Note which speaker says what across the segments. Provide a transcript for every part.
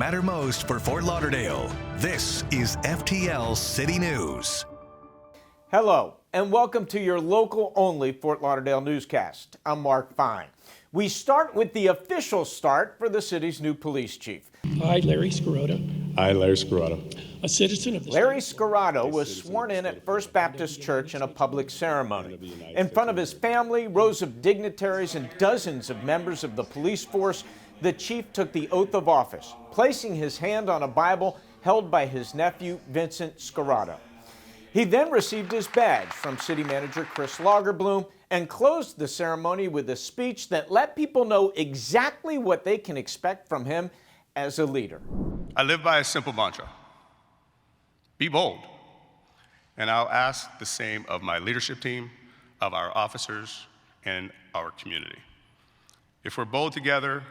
Speaker 1: matter most for Fort Lauderdale. This is FTL City News.
Speaker 2: Hello, and welcome to your local-only Fort Lauderdale newscast. I'm Mark Fine. We start with the official start for the city's new police chief.
Speaker 3: I, Larry Scarota.
Speaker 4: I, Larry Scarota.
Speaker 3: A citizen of the
Speaker 2: Larry Scarota was sworn in at First Baptist Church in a public ceremony. In front of his family, rows of dignitaries, and dozens of members of the police force, the chief took the oath of office, placing his hand on a Bible held by his nephew, Vincent Scarota. He then received his badge from City Manager Chris Lagerbloom and closed the ceremony with a speech that let people know exactly what they can expect from him as a leader.
Speaker 5: I live by a simple mantra: be bold. And I'll ask the same of my leadership team, of our officers, and our community. If we're bold together,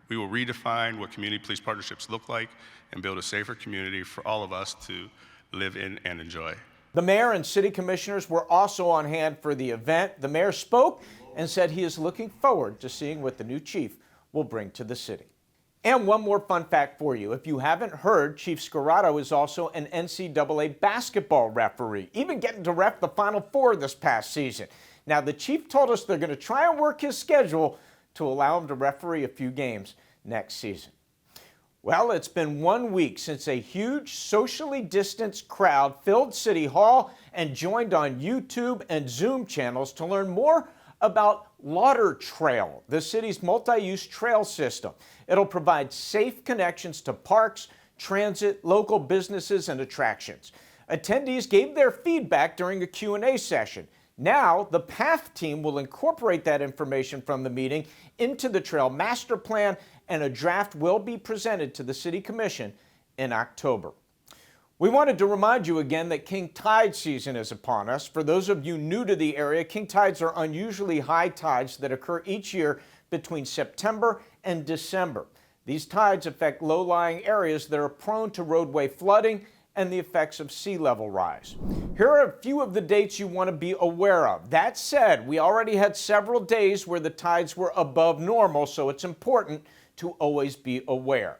Speaker 5: we will redefine what community police partnerships look like and build a safer community for all of us to live in and enjoy.
Speaker 2: The mayor and city commissioners were also on hand for the event. The mayor spoke and said he is looking forward to seeing what the new chief will bring to the city. And one more fun fact for you. If you haven't heard, Chief Scarota is also an NCAA basketball referee, even getting to ref the Final Four this past season. Now, the chief told us they're going to try and work his schedule to allow him to referee a few games next season. Well, it's been 1 week since a huge socially distanced crowd filled City Hall and joined on YouTube and Zoom channels to learn more about Lauderdale, the city's multi-use trail system. It'll provide safe connections to parks, transit, local businesses, and attractions. Attendees gave their feedback during a Q&A session. Now, the PATH team will incorporate that information from the meeting into the trail master plan, and a draft will be presented to the City Commission in October. We wanted to remind you again that king tide season is upon us. For those of you new to the area, king tides are unusually high tides that occur each year between September and December. These tides affect low-lying areas that are prone to roadway flooding and the effects of sea level rise. Here are a few of the dates you want to be aware of. That said, we already had several days where the tides were above normal, so it's important to always be aware.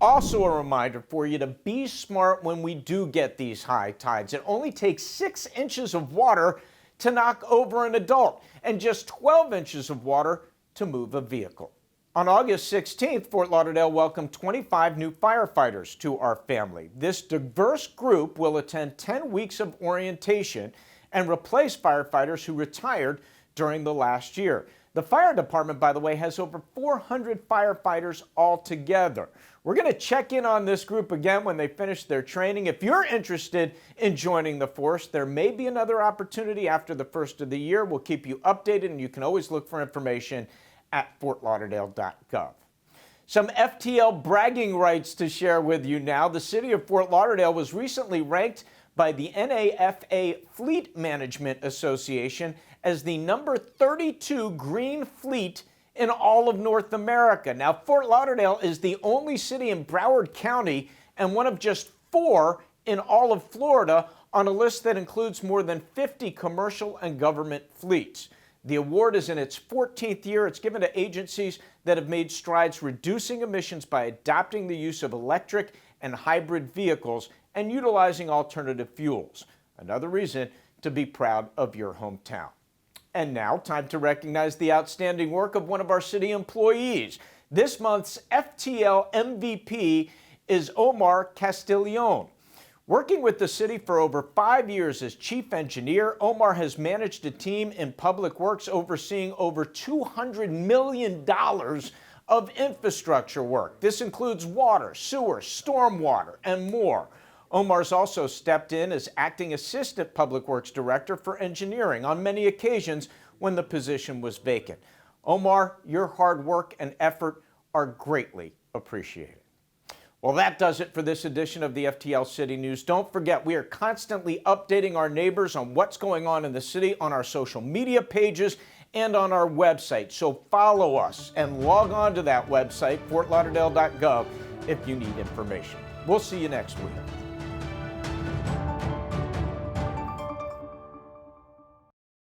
Speaker 2: Also a reminder for you to be smart when we do get these high tides. It only takes 6 inches of water to knock over an adult and just 12 inches of water to move a vehicle. On August 16th, Fort Lauderdale welcomed 25 new firefighters to our family. This diverse group will attend 10 weeks of orientation and replace firefighters who retired during the last year. The fire department, by the way, has over 400 firefighters altogether. We're going to check in on this group again when they finish their training. If you're interested in joining the force, there may be another opportunity after the first of the year. We'll keep you updated, and you can always look for information at fortlauderdale.gov. Some FTL bragging rights to share with you now. The city of Fort Lauderdale was recently ranked by the NAFA Fleet Management Association as the number 32 green fleet in all of North America. Now, Fort Lauderdale is the only city in Broward County and one of just 4 in all of Florida on a list that includes more than 50 commercial and government fleets. The award is in its 14th year. It's given to agencies that have made strides reducing emissions by adopting the use of electric and hybrid vehicles and utilizing alternative fuels. Another reason to be proud of your hometown. And now, time to recognize the outstanding work of one of our city employees. This month's FTL MVP is Omar Castiglione. Working with the city for over 5 years as chief engineer, Omar has managed a team in public works overseeing over $200 million of infrastructure work. This includes water, sewer, stormwater, and more. Omar's also stepped in as acting assistant public works director for engineering on many occasions when the position was vacant. Omar, your hard work and effort are greatly appreciated. Well, that does it for this edition of the FTL City News. Don't forget, we are constantly updating our neighbors on what's going on in the city on our social media pages and on our website. So follow us and log on to that website, fortlauderdale.gov, if you need information. We'll see you next week.